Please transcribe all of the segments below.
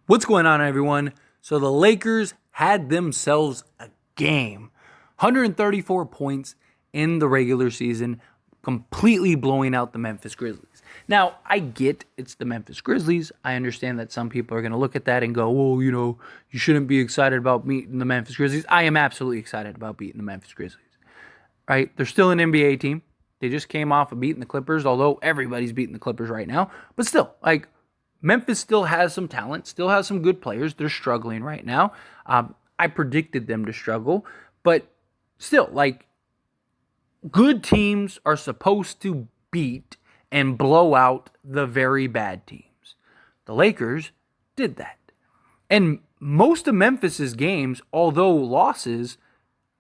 What's going on, everyone? So the Lakers had themselves a game. 134 points in the regular season, completely blowing out the Memphis Grizzlies. Now, I get it's the Memphis Grizzlies. I understand that some people are going to look at that and go, well, you shouldn't be excited about beating the Memphis Grizzlies. I am absolutely excited about beating the Memphis Grizzlies, right? They're still an NBA team. They just came off of beating the Clippers, although everybody's beating the Clippers right now. But still, Memphis still has some talent, still has some good players. They're struggling right now. I predicted them to struggle, but still, good teams are supposed to beat and blow out the very bad teams. The Lakers did that. And most of Memphis's games, although losses,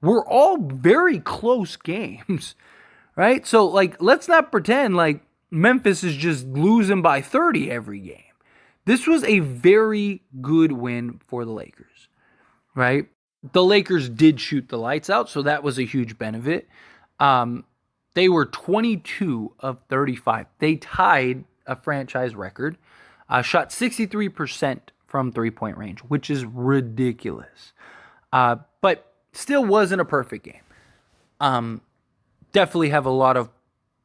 were all very close games, right? So, let's not pretend like Memphis is just losing by 30 every game. This was a very good win for the Lakers, right? The Lakers did shoot the lights out, so that was a huge benefit. They were 22 of 35. They tied a franchise record, shot 63% from three-point range, which is ridiculous. But still wasn't a perfect game. Definitely have a lot of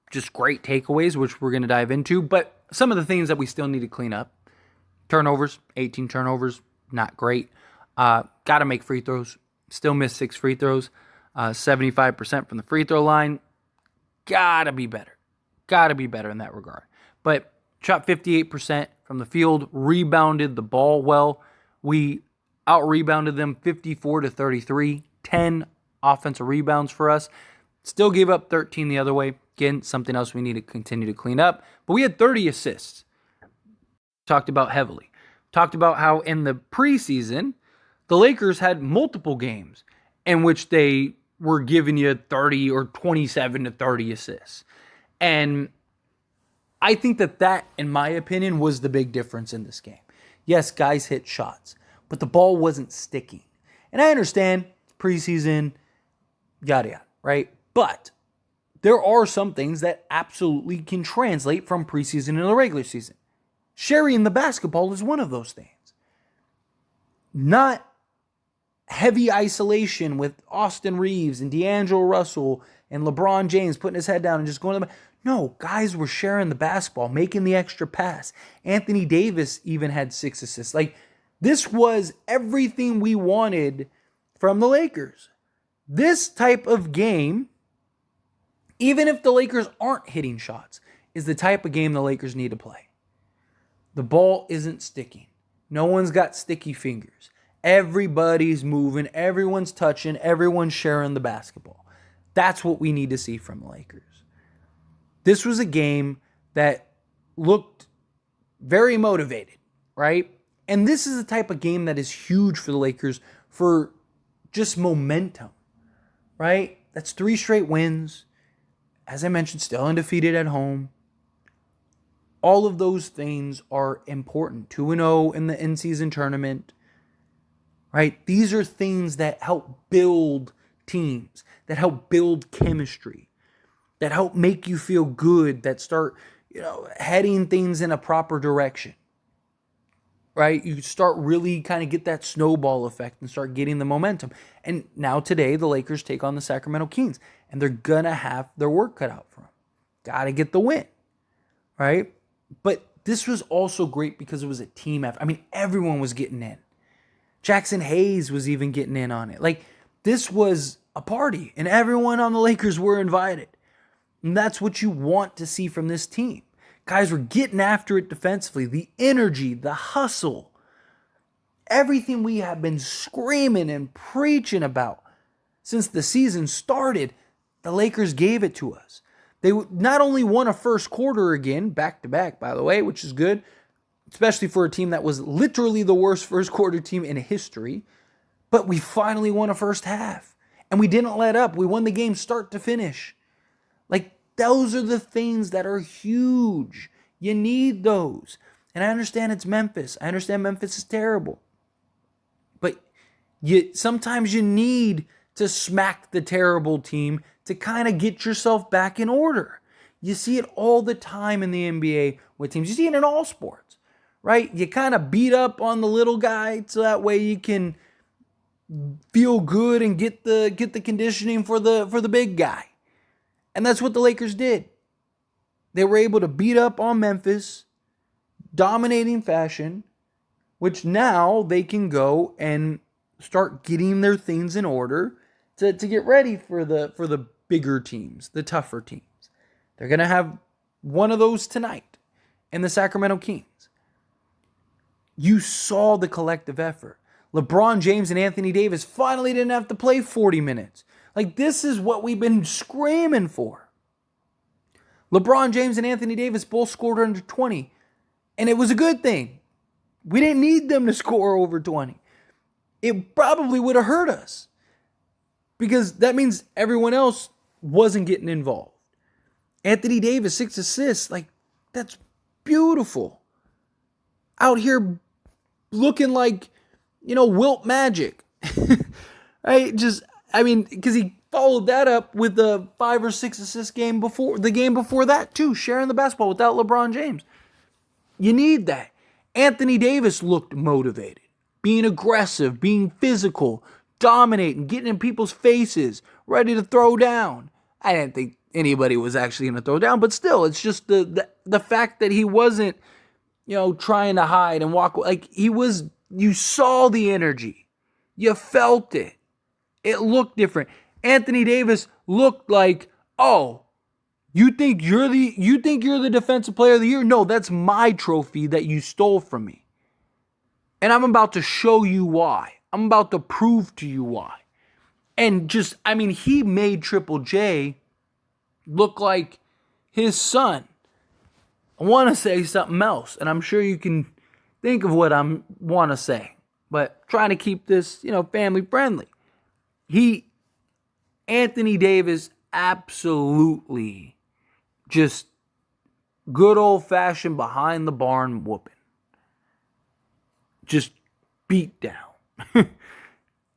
just great takeaways, which we're going to dive into, but some of the things that we still need to clean up. Turnovers, 18 turnovers, not great. Got to make free throws. Still missed 6 free throws. 75% from the free throw line. Got to be better. Got to be better in that regard. But shot 58% from the field. Rebounded the ball well. We out-rebounded them 54-33. 10 offensive rebounds for us. Still gave up 13 the other way. Again, something else we need to continue to clean up. But we had 30 assists. Talked about heavily. Talked about how in the preseason, the Lakers had multiple games in which they were giving you 30 or 27 to 30 assists. And I think that, in my opinion, was the big difference in this game. Yes, guys hit shots, but the ball wasn't sticking. And I understand preseason, yada yada, right? But there are some things that absolutely can translate from preseason into the regular season. Sharing the basketball is one of those things. Not heavy isolation with Austin Reeves and D'Angelo Russell and LeBron James putting his head down and just going to the... No, guys were sharing the basketball, making the extra pass. Anthony Davis even had 6 assists. This was everything we wanted from the Lakers. This type of game, even if the Lakers aren't hitting shots, is the type of game the Lakers need to play. The ball isn't sticking. No one's got sticky fingers. Everybody's moving. Everyone's touching. Everyone's sharing the basketball. That's what we need to see from the Lakers. This was a game that looked very motivated, right? And this is the type of game that is huge for the Lakers for just momentum, right? That's 3 straight wins. As I mentioned, still undefeated at home. All of those things are important. 2-0 in the in-season tournament, right? These are things that help build teams, that help build chemistry, that help make you feel good, that start, heading things in a proper direction, right? You start really kind of get that snowball effect and start getting the momentum. And now today, the Lakers take on the Sacramento Kings, and they're going to have their work cut out for them. Got to get the win, right? But this was also great because it was a team effort. I mean, everyone was getting in. Jackson Hayes was even getting in on it. This was a party, and everyone on the Lakers were invited. And that's what you want to see from this team. Guys were getting after it defensively. The energy, the hustle, everything we have been screaming and preaching about since the season started, the Lakers gave it to us. They not only won a first quarter again, back-to-back, by the way, which is good, especially for a team that was literally the worst first quarter team in history, but we finally won a first half. And we didn't let up. We won the game start to finish. Those are the things that are huge. You need those. And I understand it's Memphis. I understand Memphis is terrible. But sometimes you need to smack the terrible team to kind of get yourself back in order. You see it all the time in the NBA with teams. You see it in all sports, right? You kind of beat up on the little guy so that way you can feel good and get the conditioning for the big guy. And that's what the Lakers did. They were able to beat up on Memphis, dominating fashion, which now they can go and start getting their things in order to get ready for the bigger teams, the tougher teams. They're going to have one of those tonight in the Sacramento Kings. You saw the collective effort. LeBron James and Anthony Davis finally didn't have to play 40 minutes. Like, this is what we've been screaming for. LeBron James and Anthony Davis both scored under 20, and it was a good thing. We didn't need them to score over 20. It probably would have hurt us because that means everyone else wasn't getting involved. Anthony Davis, 6 assists. Like, that's beautiful. Out here looking like, Wilt Magic. Right? Because he followed that up with a 5 or 6 assist game before that too, sharing the basketball without LeBron James. You need that. Anthony Davis looked motivated, being aggressive, being physical, dominating, getting in people's faces, ready to throw down. I didn't think anybody was actually going to throw down, but still, it's just the fact that he wasn't, trying to hide and walk. Like, he was, you saw the energy. You felt it. It looked different. Anthony Davis looked like, oh, you think you're the defensive player of the year? No, that's my trophy that you stole from me. And I'm about to show you why. I'm about to prove to you why. And he made Triple J look like his son. I want to say something else, and I'm sure you can think of what I want to say, but trying to keep this, family friendly. Anthony Davis absolutely just good old-fashioned behind the barn whooping. Just beat down.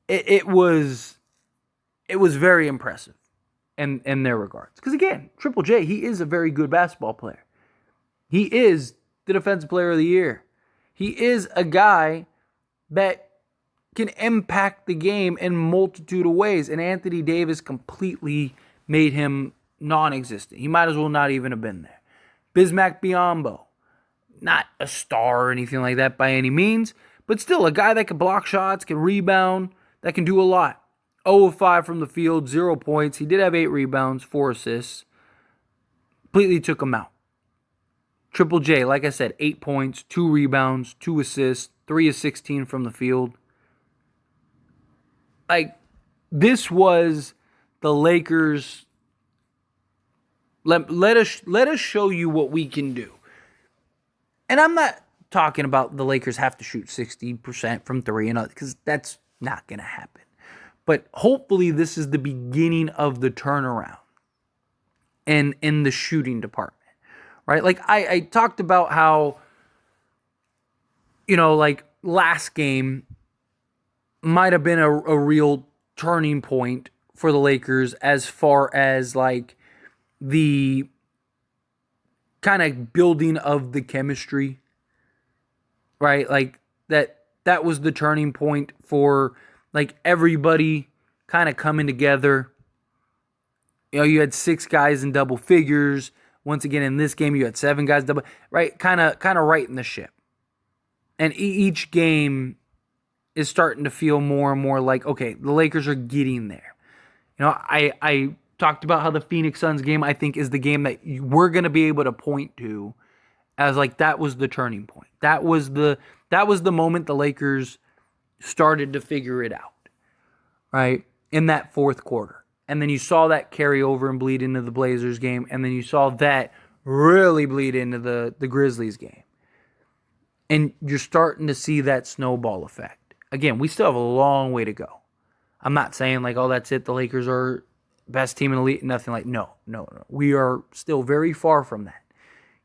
It was very impressive in their regards. Because again, Triple J, he is a very good basketball player. He is the defensive player of the year. He is a guy that can impact the game in a multitude of ways. And Anthony Davis completely made him non-existent. He might as well not even have been there. Bismack Biyombo, not a star or anything like that by any means, but still a guy that can block shots, can rebound, that can do a lot. 0 of 5 from the field, 0 points. He did have 8 rebounds, 4 assists. Completely took him out. Triple J, like I said, 8 points, 2 rebounds, 2 assists, 3 of 16 from the field. Like, this was the Lakers. Let us show you what we can do. And I'm not talking about the Lakers have to shoot 60% from 3 and because that's not going to happen. But hopefully this is the beginning of the turnaround in the shooting department. Right? Like I talked about how, like last game might have been a real turning point for the Lakers as far as like the kind of building of the chemistry, right? Like that was the turning point for like everybody kind of coming together. You had 6 guys in double figures. Once again, in this game, you had 7 guys double, right? Kind of righting the ship. And each game is starting to feel more and more like, okay, the Lakers are getting there. I talked about how the Phoenix Suns game, I think, is the game that we're going to be able to point to as like that was the turning point. That was the moment the Lakers started to figure it out, right? In that fourth quarter. And then you saw that carry over and bleed into the Blazers game. And then you saw that really bleed into the Grizzlies game. And you're starting to see that snowball effect. Again, we still have a long way to go. I'm not saying like, oh, that's it. The Lakers are best team in the league. Nothing like, no. We are still very far from that.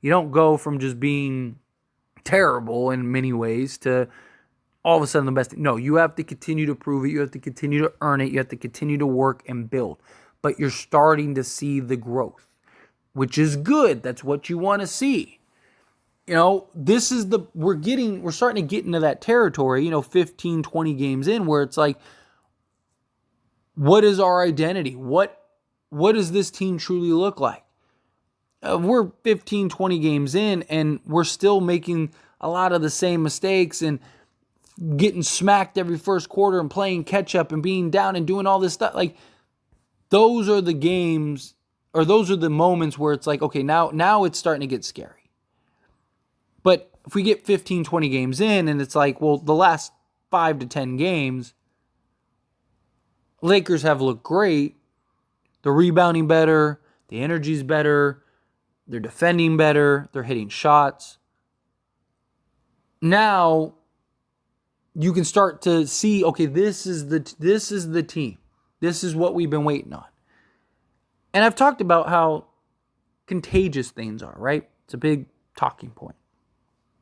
You don't go from just being terrible in many ways to all of a sudden the best. No, you have to continue to prove it. You have to continue to earn it. You have to continue to work and build. But you're starting to see the growth, which is good. That's what you want to see. this is we're starting to get into that territory, 15, 20 games in, where it's like, what is our identity? What does this team truly look like? We're 15, 20 games in, and we're still making a lot of the same mistakes and getting smacked every first quarter and playing catch up and being down and doing all this stuff. Like, those are the games, or those are the moments where it's like, okay, now it's starting to get scary. But if we get 15, 20 games in, and it's like, well, the last 5 to 10 games, Lakers have looked great. They're rebounding better. The energy's better. They're defending better. They're hitting shots. Now you can start to see, okay, this is the team. This is what we've been waiting on. And I've talked about how contagious things are, right? It's a big talking point.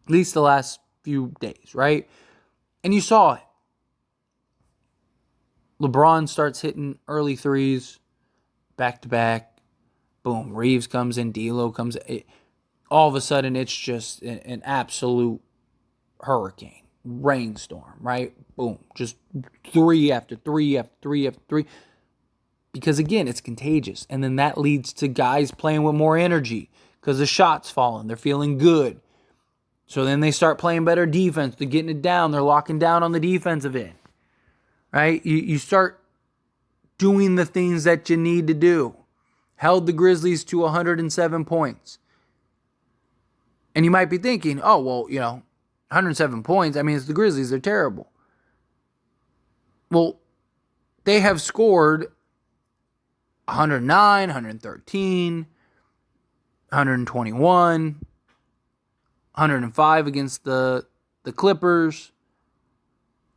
At least the last few days, right? And you saw it. LeBron starts hitting early threes, back-to-back. Boom, Reeves comes in, D'Lo comes in. All of a sudden, it's just an absolute hurricane, rainstorm, right? Boom, just 3 after 3 after 3 after 3. Because, again, it's contagious. And then that leads to guys playing with more energy because the shot's falling. They're feeling good. So then they start playing better defense. They're getting it down. They're locking down on the defensive end. Right? You start doing the things that you need to do. Held the Grizzlies to 107 points. And you might be thinking, oh, well, 107 points. I mean, it's the Grizzlies. They're terrible. Well, they have scored 109, 113, 121, 105 against the Clippers.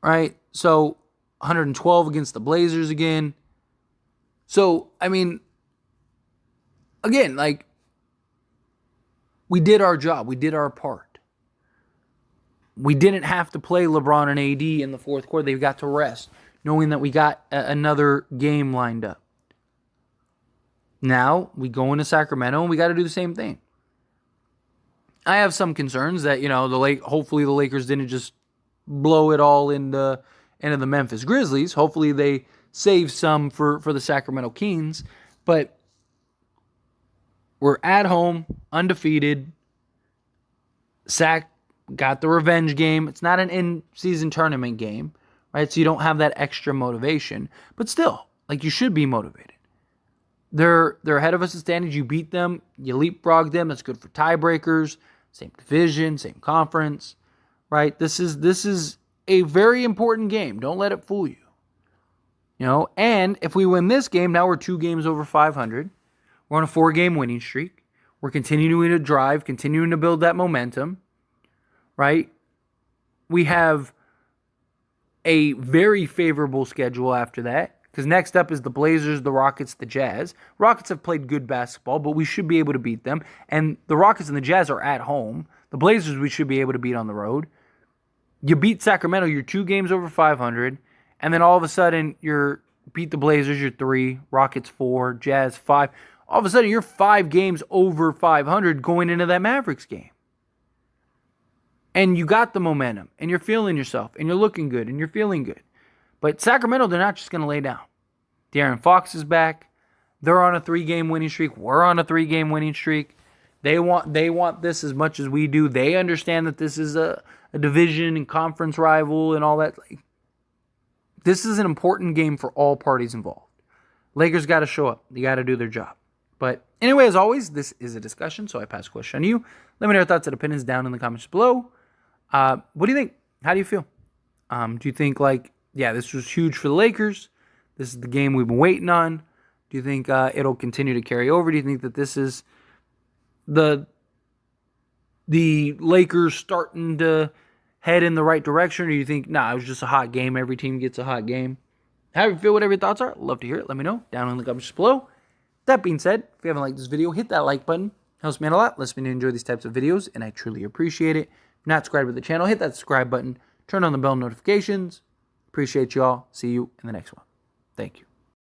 Right? So 112 against the Blazers again. So, I mean, again, like, we did our job. We did our part. We didn't have to play LeBron and AD in the fourth quarter. They got to rest, knowing that we got another game lined up. Now, we go into Sacramento, and we got to do the same thing. I have some concerns that, hopefully the Lakers didn't just blow it all into the Memphis Grizzlies. Hopefully they save some for the Sacramento Kings. But we're at home, undefeated. Sac got the revenge game. It's not an in-season tournament game, right? So you don't have that extra motivation. But still, like, you should be motivated. They're ahead of us in standings. You beat them. You leapfrog them. That's good for tiebreakers. Same division, same conference, right? This is a very important game. Don't let it fool you. And if we win this game, now we're 2 games over 500. We're on a 4-game winning streak. We're continuing to drive, continuing to build that momentum, right? We have a very favorable schedule after that, because next up is the Blazers, the Rockets, the Jazz. Rockets have played good basketball, but we should be able to beat them. And the Rockets and the Jazz are at home. The Blazers we should be able to beat on the road. You beat Sacramento, you're 2 games over 500. And then all of a sudden, you're beat the Blazers, you're 3. Rockets 4. Jazz 5. All of a sudden, you're 5 games over 500 going into that Mavericks game. And you got the momentum. And you're feeling yourself. And you're looking good. And you're feeling good. But Sacramento, they're not just going to lay down. De'Aaron Fox is back. They're on a 3-game winning streak. We're on a 3-game winning streak. They want this as much as we do. They understand that this is a division and conference rival and all that. This is an important game for all parties involved. Lakers got to show up. They got to do their job. But anyway, as always, this is a discussion, so I pass the question on you. Let me know your thoughts and opinions down in the comments below. What do you think? How do you feel? Do you think, this was huge for the Lakers? This is the game we've been waiting on. Do you think it'll continue to carry over? Do you think that this is the Lakers starting to head in the right direction? Or do you think, it was just a hot game. Every team gets a hot game. However you feel, whatever your thoughts are, I'd love to hear it. Let me know down in the comments below. That being said, if you haven't liked this video, hit that like button. Helps me out a lot. Lets me enjoy these types of videos, and I truly appreciate it. If you're not subscribed to the channel, hit that subscribe button. Turn on the bell notifications. Appreciate y'all. See you in the next one. Thank you.